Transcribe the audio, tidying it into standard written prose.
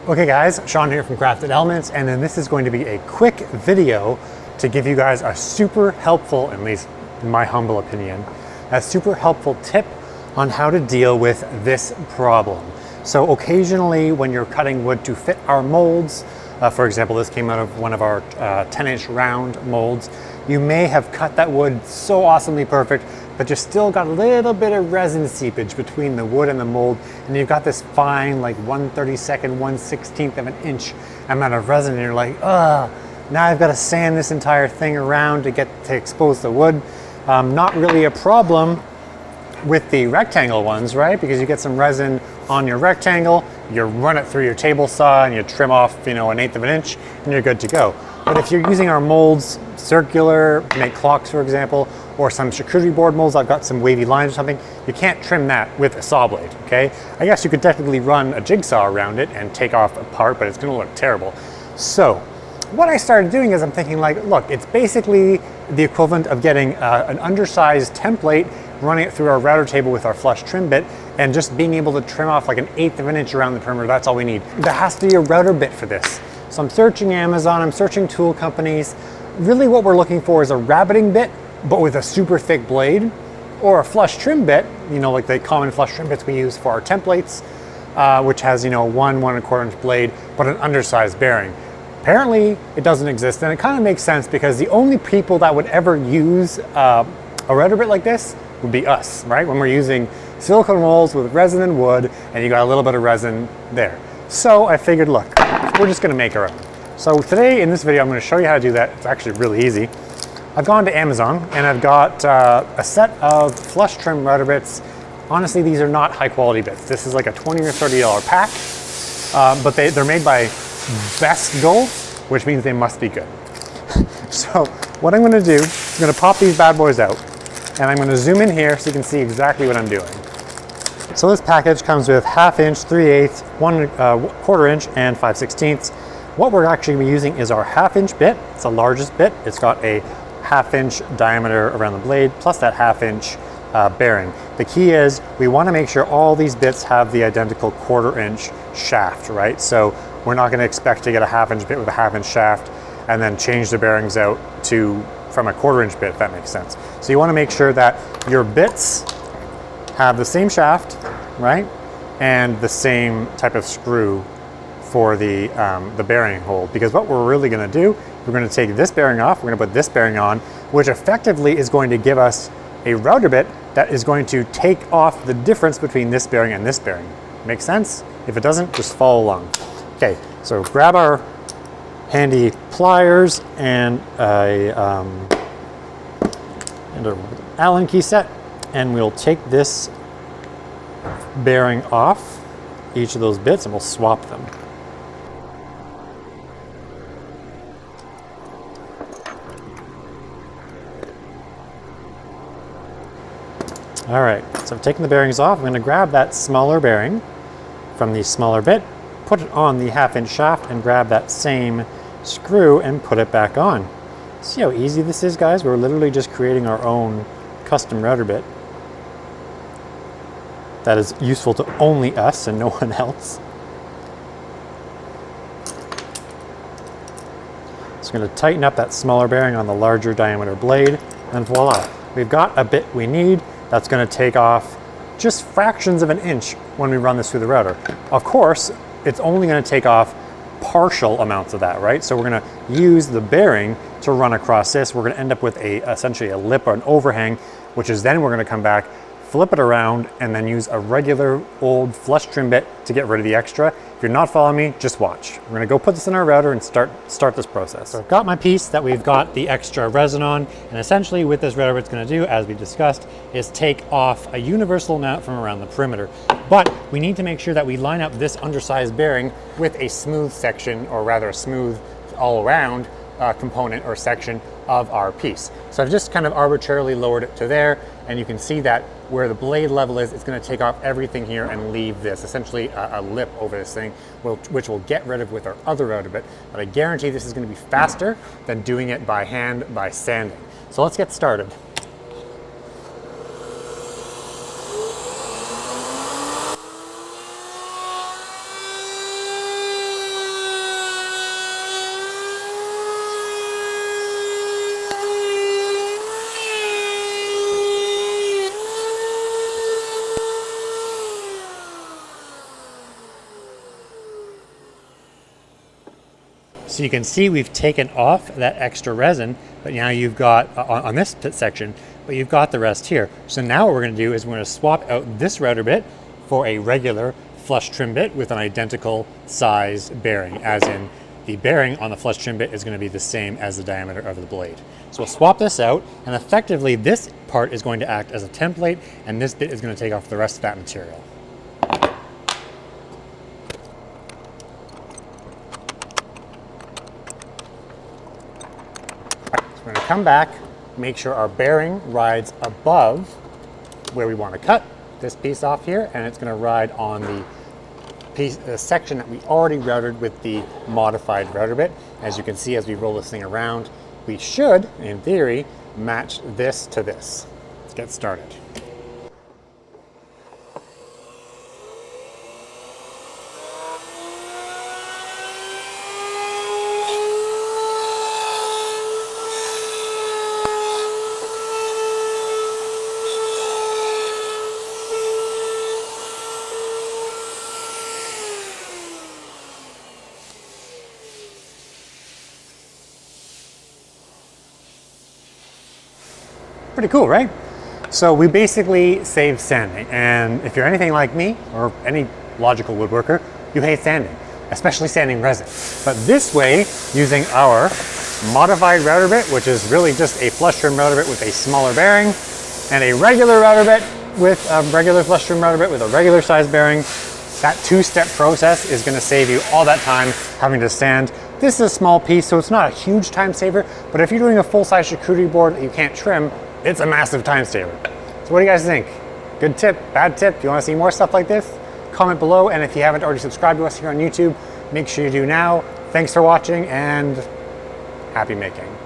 Okay guys, Sean here from Crafted Elements, and then this is going to be a quick video to give you guys a super helpful, at least in my humble opinion, a super helpful tip on how to deal with this problem. So occasionally when you're cutting wood to fit our molds, for example, this came out of one of our 10-inch round molds, you may have cut that wood so awesomely perfect, but you still got a little bit of resin seepage between the wood and the mold, and you've got this fine, like 1/32, 1/16 of an inch amount of resin, and you're like, ugh, now I've got to sand this entire thing around to expose the wood. Not really a problem with the rectangle ones, right? Because you get some resin on your rectangle, you run it through your table saw and you trim off, 1/8 of an inch, and you're good to go. But if you're using our molds, circular, make clocks for example, or some charcuterie board molds, I've got some wavy lines or something, you can't trim that with a saw blade, okay? I guess you could technically run a jigsaw around it and take off a part, but it's gonna look terrible. So what I started doing is I'm thinking like, look, it's basically the equivalent of getting an undersized template, running it through our router table with our flush trim bit, and just being able to trim off like 1/8 of an inch around the perimeter. That's all we need. There has to be a router bit for this. So I'm searching Amazon, I'm searching tool companies. Really what we're looking for is a rabbiting bit, but with a super thick blade, or a flush trim bit, like the common flush trim bits we use for our templates, which has, 1 1/4 inch blade, but an undersized bearing. Apparently it doesn't exist, and it kind of makes sense because the only people that would ever use a router bit like this would be us, right? When we're using silicone rolls with resin and wood, and you got a little bit of resin there. So I figured, look, we're just gonna make our own. So today in this video, I'm gonna show you how to do that. It's actually really easy. I've gone to Amazon and I've got a set of flush trim router bits. Honestly, these are not high quality bits. This is like a $20 or $30 pack, but they're made by Best Gold, which means they must be good. So what I'm gonna do, I'm gonna pop these bad boys out, and I'm gonna zoom in here so you can see exactly what I'm doing. So this package comes with 1/2 inch, 3/8, 1/4 inch, and 5/16. What we're actually gonna be using is our 1/2 inch bit. It's the largest bit. It's got a 1/2 inch diameter around the blade, plus that 1/2 inch bearing. The key is we wanna make sure all these bits have the identical 1/4 inch shaft, right? So we're not gonna expect to get a 1/2 inch bit with a 1/2 inch shaft and then change the bearings out from a 1/4 inch bit, if that makes sense. So you wanna make sure that your bits have the same shaft, right? And the same type of screw for the bearing hole. Because what we're really gonna do, we're gonna take this bearing off, we're gonna put this bearing on, which effectively is going to give us a router bit that is going to take off the difference between this bearing and this bearing. Make sense? If it doesn't, just follow along. Okay, so grab our handy pliers and an Allen key set, and we'll take this bearing off each of those bits and we'll swap them. All right, so I've taken the bearings off. I'm gonna grab that smaller bearing from the smaller bit, put it on the 1/2 inch shaft, and grab that same screw and put it back on. See how easy this is, guys? We're literally just creating our own custom router bit that is useful to only us and no one else. Just gonna tighten up that smaller bearing on the larger diameter blade, and voila, we've got a bit we need that's gonna take off just fractions of an inch when we run this through the router. Of course, it's only gonna take off partial amounts of that, right? So we're gonna use the bearing to run across this. We're gonna end up with essentially a lip or an overhang, which is then we're gonna come back, flip it around, and then use a regular old flush trim bit to get rid of the extra. If you're not following me, just watch. We're gonna go put this in our router and start this process. So I've got my piece that we've got the extra resin on, and essentially what this router bit's gonna do, as we discussed, is take off a universal amount from around the perimeter. But we need to make sure that we line up this undersized bearing with a smooth section, or rather a smooth all around component or section of our piece. So I've just kind of arbitrarily lowered it to there, and you can see that where the blade level is, it's going to take off everything here and leave this, essentially a lip over this thing, which we'll get rid of with our other router bit. But I guarantee this is going to be faster than doing it by hand by sanding. So let's get started. So you can see we've taken off that extra resin, but now you've got, on this section, but you've got the rest here. So now what we're gonna do is we're gonna swap out this router bit for a regular flush trim bit with an identical size bearing, as in the bearing on the flush trim bit is gonna be the same as the diameter of the blade. So we'll swap this out, and effectively this part is going to act as a template, and this bit is gonna take off the rest of that material. We're going to come back, make sure our bearing rides above where we want to cut this piece off here, and it's going to ride on the section that we already routed with the modified router bit. As you can see, as we roll this thing around, we should, in theory, match this to this. Let's get started. Pretty cool, right? So we basically saved sanding, and if you're anything like me or any logical woodworker, you hate sanding, especially sanding resin. But this way, using our modified router bit, which is really just a flush trim router bit with a smaller bearing, and a regular router bit with a regular flush trim router bit with a regular size bearing, that two-step process is going to save you all that time having to sand. This is a small piece, so it's not a huge time saver, but if you're doing a full-size charcuterie board that you can't trim, it's a massive time saver. So what do you guys think? Good tip, bad tip? Do you want to see more stuff like this? Comment below, and if you haven't already subscribed to us here on YouTube, make sure you do now. Thanks for watching, and happy making.